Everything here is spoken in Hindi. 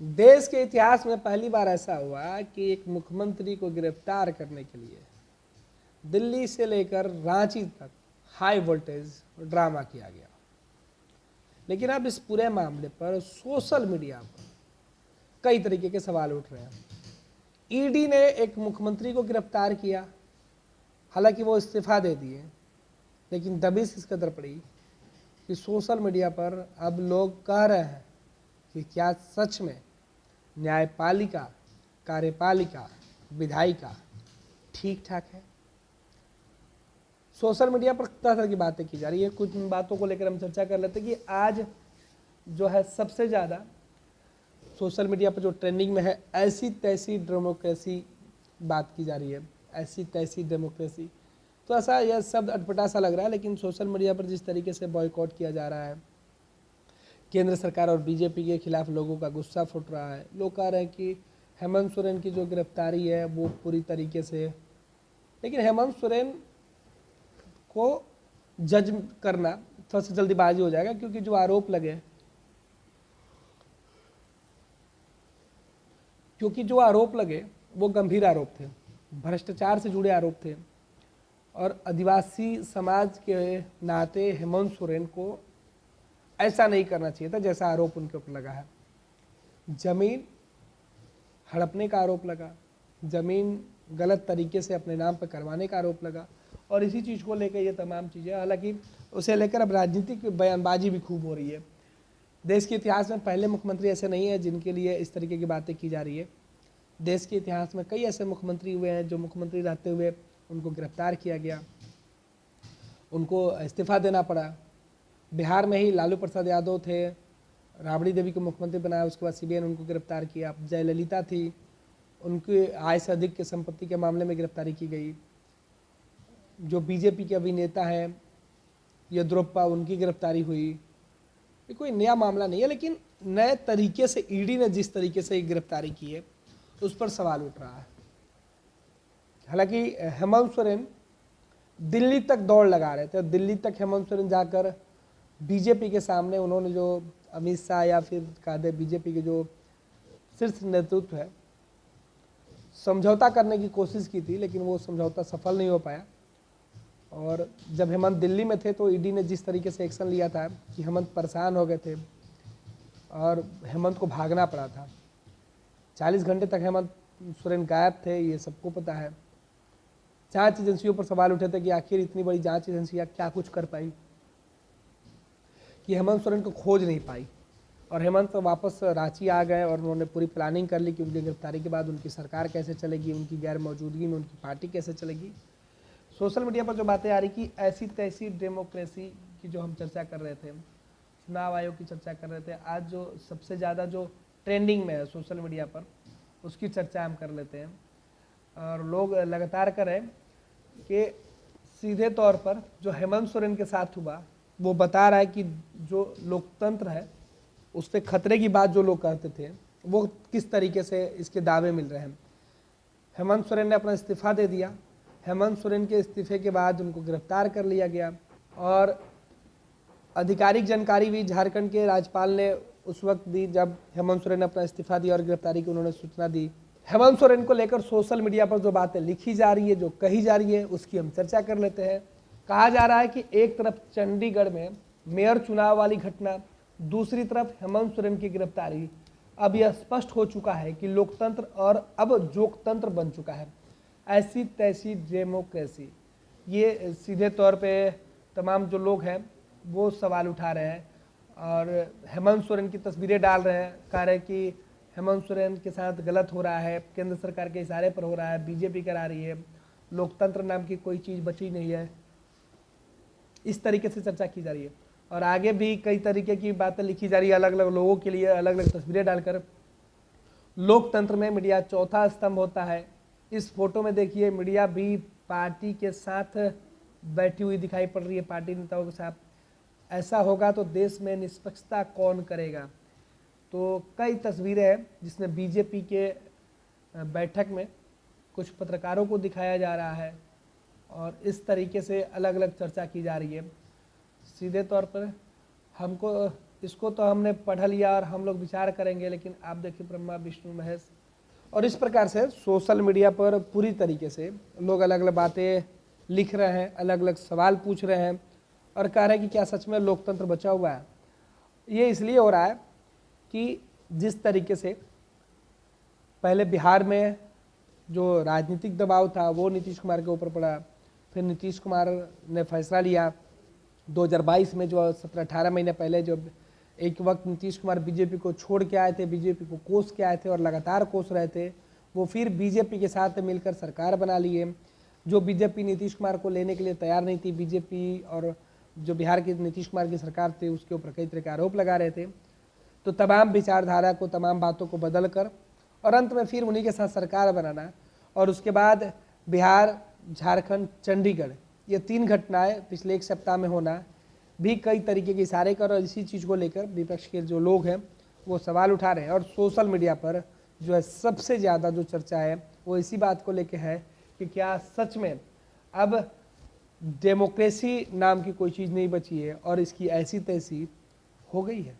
देश के इतिहास में पहली बार ऐसा हुआ कि एक मुख्यमंत्री को गिरफ्तार करने के लिए दिल्ली से लेकर रांची तक हाई वोल्टेज ड्रामा किया गया। लेकिन अब इस पूरे मामले पर सोशल मीडिया पर कई तरीके के सवाल उठ रहे हैं। ईडी ने एक मुख्यमंत्री को गिरफ्तार किया, हालांकि वो इस्तीफा दे दिए, लेकिन दबिश इस कदर पड़ी कि सोशल मीडिया पर अब लोग कह रहे हैं कि क्या सच में न्यायपालिका, कार्यपालिका, विधायिका ठीक ठाक है। सोशल मीडिया पर तरह तरह की बातें की जा रही है। कुछ बातों को लेकर हम चर्चा कर लेते हैं कि आज जो है सबसे ज़्यादा सोशल मीडिया पर जो ट्रेंडिंग में है, ऐसी तैसी डेमोक्रेसी बात की जा रही है। ऐसी तैसी डेमोक्रेसी, तो ऐसा यह शब्द अटपटा सा लग रहा है, लेकिन सोशल मीडिया पर जिस तरीके से बॉयकॉट किया जा रहा है, केंद्र सरकार और बीजेपी के खिलाफ लोगों का गुस्सा फूट रहा है। लोग कह रहे हैं कि हेमंत सोरेन की जो गिरफ्तारी है वो पूरी तरीके से, लेकिन हेमंत सोरेन को जज करना थोड़ा सा जल्दीबाजी हो जाएगा, क्योंकि जो आरोप लगे वो गंभीर आरोप थे, भ्रष्टाचार से जुड़े आरोप थे। और आदिवासी समाज के नाते हेमंत सोरेन को ऐसा नहीं करना चाहिए था जैसा आरोप उनके ऊपर लगा है। जमीन हड़पने का आरोप लगा, जमीन गलत तरीके से अपने नाम पर करवाने का आरोप लगा, और इसी चीज़ को लेकर ये तमाम चीज़ें, हालांकि उसे लेकर अब राजनीतिक बयानबाजी भी खूब हो रही है। देश के इतिहास में पहले मुख्यमंत्री ऐसे नहीं है जिनके लिए इस तरीके की बातें की जा रही है। देश के इतिहास में कई ऐसे मुख्यमंत्री हुए हैं जो मुख्यमंत्री रहते हुए उनको गिरफ्तार किया गया, उनको इस्तीफा देना पड़ा। बिहार में ही लालू प्रसाद यादव थे, राबड़ी देवी को मुख्यमंत्री बनाया, उसके बाद सीबीआई ने उनको गिरफ्तार किया। जयललिता थी, उनकी आय से अधिक के संपत्ति के मामले में गिरफ्तारी की गई। जो बीजेपी के अभिनेता हैं येद्रप्पा, उनकी गिरफ्तारी हुई। ये कोई नया मामला नहीं है, लेकिन नए तरीके से ईडी ने जिस तरीके से गिरफ्तारी की है उस पर सवाल उठ रहा है। हालांकि हेमंत सोरेन दिल्ली तक दौड़ लगा रहे थे, दिल्ली तक हेमंत सोरेन जाकर बीजेपी के सामने उन्होंने जो अमित शाह या फिर कह दे बीजेपी के जो शीर्ष नेतृत्व है, समझौता करने की कोशिश की थी, लेकिन वो समझौता सफल नहीं हो पाया। और जब हेमंत दिल्ली में थे तो ईडी ने जिस तरीके से एक्शन लिया था कि हेमंत परेशान हो गए थे और हेमंत को भागना पड़ा था। 40 घंटे तक हेमंत सोरेन गायब थे, ये सबको पता है। जांच एजेंसियों पर सवाल उठे थे कि आखिर इतनी बड़ी जांच एजेंसियां क्या कुछ कर पाई कि हेमंत सोरेन को खोज नहीं पाई। और हेमंत वापस रांची आ गए और उन्होंने पूरी प्लानिंग कर ली कि उनकी गिरफ्तारी के बाद उनकी सरकार कैसे चलेगी, उनकी गैर मौजूदगी में उनकी पार्टी कैसे चलेगी। सोशल मीडिया पर जो बातें आ रही कि ऐसी तैसी डेमोक्रेसी की जो हम चर्चा कर रहे थे, चुनाव आयोग की चर्चा कर रहे थे, आज जो सबसे ज़्यादा जो ट्रेंडिंग में है सोशल मीडिया पर, उसकी चर्चा हम कर लेते हैं। और लोग लगातार करें कि सीधे तौर पर जो हेमंत सोरेन के साथ हुआ वो बता रहा है कि जो लोकतंत्र है उस पर खतरे की बात जो लोग कहते थे वो किस तरीके से इसके दावे मिल रहे हैं। हेमंत सोरेन ने अपना इस्तीफा दे दिया। हेमंत सोरेन के इस्तीफे के बाद उनको गिरफ्तार कर लिया गया, और आधिकारिक जानकारी भी झारखंड के राज्यपाल ने उस वक्त दी जब हेमंत सोरेन ने अपना इस्तीफा दिया और गिरफ्तारी की उन्होंने सूचना दी। हेमंत सोरेन को लेकर सोशल मीडिया पर जो बातें लिखी जा रही है, जो कही जा रही है, उसकी हम चर्चा कर लेते हैं। कहा जा रहा है कि एक तरफ चंडीगढ़ में मेयर चुनाव वाली घटना, दूसरी तरफ हेमंत सोरेन की गिरफ्तारी। अब यह स्पष्ट हो चुका है कि लोकतंत्र और अब जोकतंत्र बन चुका है। ऐसी तैसी डेमोक्रेसी, ये सीधे तौर पे तमाम जो लोग हैं वो सवाल उठा रहे हैं और हेमंत सोरेन की तस्वीरें डाल रहे हैं, कह रहे हैं कि हेमंत सोरेन के साथ गलत हो रहा है, केंद्र सरकार के इशारे पर हो रहा है, बीजेपी करा रही है, लोकतंत्र नाम की कोई चीज़ बची नहीं है। इस तरीके से चर्चा की जा रही है और आगे भी कई तरीके की बातें लिखी जा रही है, अलग अलग लोगों के लिए अलग अलग तस्वीरें डालकर। लोकतंत्र में मीडिया चौथा स्तंभ होता है। इस फोटो में देखिए मीडिया भी पार्टी के साथ बैठी हुई दिखाई पड़ रही है, पार्टी नेताओं के साथ। ऐसा होगा तो देश में निष्पक्षता कौन करेगा। तो कई तस्वीरें हैं जिसमें बीजेपी के बैठक में कुछ पत्रकारों को दिखाया जा रहा है और इस तरीके से अलग अलग चर्चा की जा रही है। सीधे तौर पर हमको इसको तो हमने पढ़ लिया और हम लोग विचार करेंगे, लेकिन आप देखिए ब्रह्मा विष्णु महेश, और इस प्रकार से सोशल मीडिया पर पूरी तरीके से लोग अलग अलग बातें लिख रहे हैं, अलग अलग सवाल पूछ रहे हैं और कह रहे हैं कि क्या सच में लोकतंत्र बचा हुआ है। ये इसलिए हो रहा है कि जिस तरीके से पहले बिहार में जो राजनीतिक दबाव था वो नीतीश कुमार के ऊपर पड़ा, फिर नीतीश कुमार ने फैसला लिया 2022 में, जो 17-18 महीने पहले जब एक वक्त नीतीश कुमार बीजेपी को छोड़ के आए थे, बीजेपी को कोस के आए थे और लगातार कोस रहे थे, वो फिर बीजेपी के साथ मिलकर सरकार बना लिए। जो बीजेपी नीतीश कुमार को लेने के लिए तैयार नहीं थी, बीजेपी और जो बिहार की नीतीश कुमार की सरकार थी उसके ऊपर कई तरह के आरोप लगा रहे थे। तो तमाम विचारधारा को, तमाम बातों को बदल कर और अंत में फिर उन्हीं के साथ सरकार बनाना, और उसके बाद बिहार, झारखंड, चंडीगढ़, ये 3 घटनाएं पिछले 1 सप्ताह में होना भी कई तरीके के इशारे कर, और इसी चीज़ को लेकर विपक्ष के जो लोग हैं वो सवाल उठा रहे हैं। और सोशल मीडिया पर जो है सबसे ज़्यादा जो चर्चा है वो इसी बात को लेकर है कि क्या सच में अब डेमोक्रेसी नाम की कोई चीज़ नहीं बची है और इसकी ऐसी तैसी हो गई है।